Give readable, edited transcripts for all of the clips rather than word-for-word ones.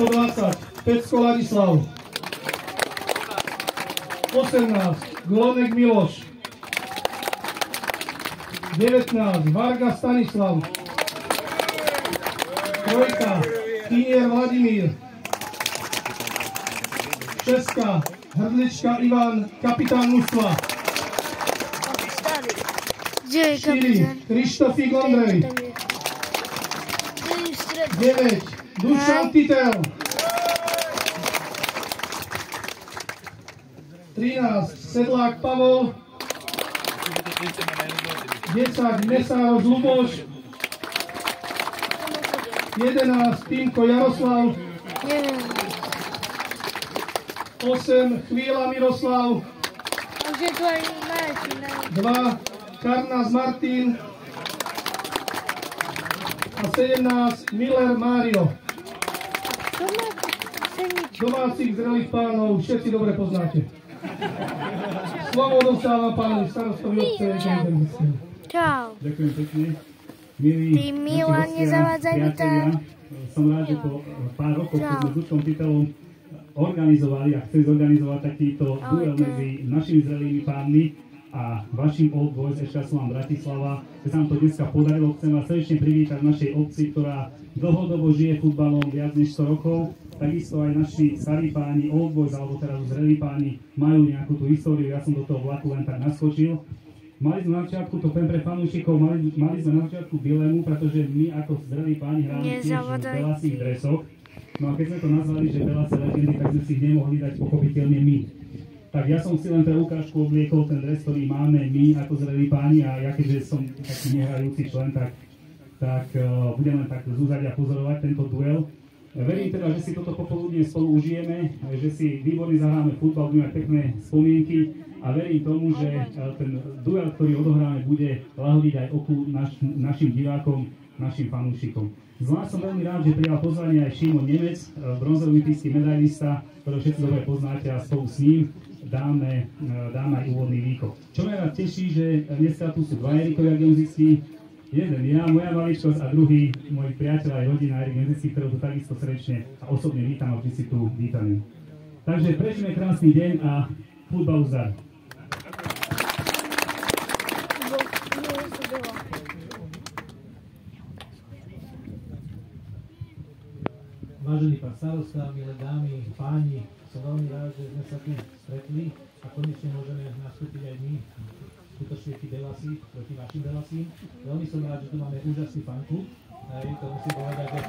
číslo 20, Pecko Ladislav. 18, Glonek Miloš. 19, Varga Stanislav. Trojka, Kinier Vladimír. 6, Hrdlička Ivan, kapitán mužstva. 4, Krištofík Ondrej. 9, Dušan Titel. 13, Sedlák Pavol. 10, Mesároš Luboš. 11, Týmko Jaroslav. 8, Chvíľa Miroslav. 2, Karnas Martin. A 17, Miller Mário. Domácich zrelých pánov všetci dobre poznáte. Slovo dostávam pánovi starostovi obce. Čau. Ďakujem pekne. Milí Milan, nezavádzaj mi tam. Som rád, že po pár rokov, keď sme s Duškom Titelom organizovali a chceli zorganizovať takýto duel medzi našimi zrelými pánmi a vašim Old Boys SK Bratislava, že sa nám to dneska podarilo. Chcem vás srdečne privítať v našej obci, ktorá dlhodobo žije futbalom viac než 100 rokov. Takisto aj naši starí páni, Old Boys, alebo teraz zrelí páni, majú nejakú tú históriu. Ja som do toho vlaku len tak naskočil. Mali sme na začiatku to pre fanúšikov, mali sme na začiatku dilemu, pretože my ako zrelí páni hráme tiež v belasých dresoch. No a keď sme to nazvali, že Belase legendy, tak sme si ich nemohli dať pochopiteľne my. Tak ja som si len pre ukážku obliekol ten dres, ktorý máme my ako zrelí páni, a ja keďže som taký nehrajúci člen, tak budem len tak zúzať a pozorovať tento duel. Verím teda, že si toto popoludne spolu užijeme, že si výborne zahráme futbal, budeme mať pekné spomienky a verím tomu, že ten duel, ktorý odohráme, bude lahodiť aj oku našim divákom, našim fanúšikom. Zvlášť som veľmi rád, že prijal pozvanie aj Šimon Nemec, bronzový olympijský medailista, ktorého všetci dobre poznáte, a spolu s ním dáme aj úvodný výkop. Čo ma rád teší, že dneska tu sú dva Erikovia Genzickí, jeden ja, moja maličkosť, a druhý môj priateľ aj rodina Erik Genzický, ktorého tu takisto srdečne a osobne vítam a vždy si tu vítaný. Takže prežíme krásny deň a futbal zdar. Vážený pán starosta, milé dámy, páni, som veľmi rád, že sme sa tu stretli a konečne môžeme nastúpiť aj my, skutočne tí Belasi, proti vašim Belasím. Veľmi som rád, že tu máme úžasný fanklub. To musím povedať, že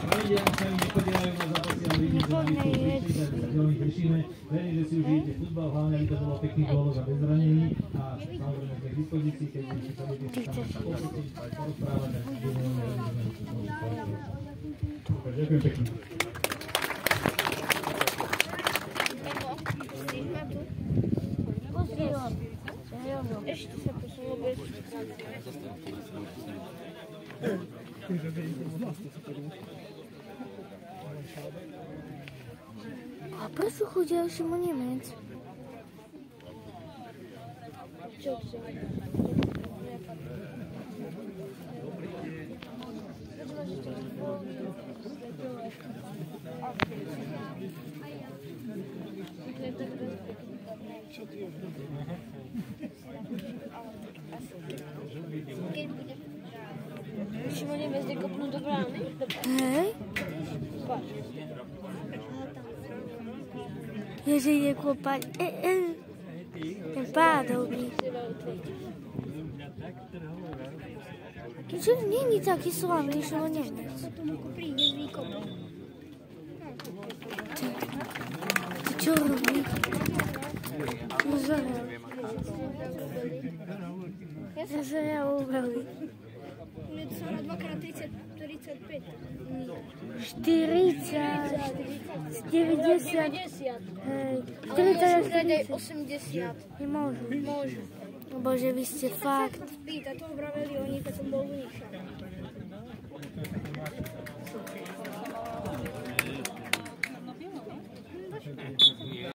pravidelne sa mi nepodielajú na zápasy, ale vidím, že máme tu prišli, takže sa veľmi tešíme. Verím, že si užijete futbal, hlavne aby to bolo pekný gólov a bez zranení. A samozrejme sme k dispozícii, keď budete sa vedieť sa posúdiť, porozprávať a budeme veľmi radi, že sme tu môžu. Ďakujem pekne. Ešte sa posunul bez... A prečo chodil Šimon Nemec? Čo to? Šimon Nemec jde kopnout do brány? Hej. Ježe jde kopat. Ten pádový. Čo není taký slavný Šimon Nemec? Potom ako príde z výkopu. Ty čo robí? No zahral. Ja zahral ubrali. Je to sama 2x30, 45. 40. 90. Hej. 40. 80. Nemôžu. Môžu. Bože, vy ste fakt. Pýta, to vraveli oni, keď som bol u nich.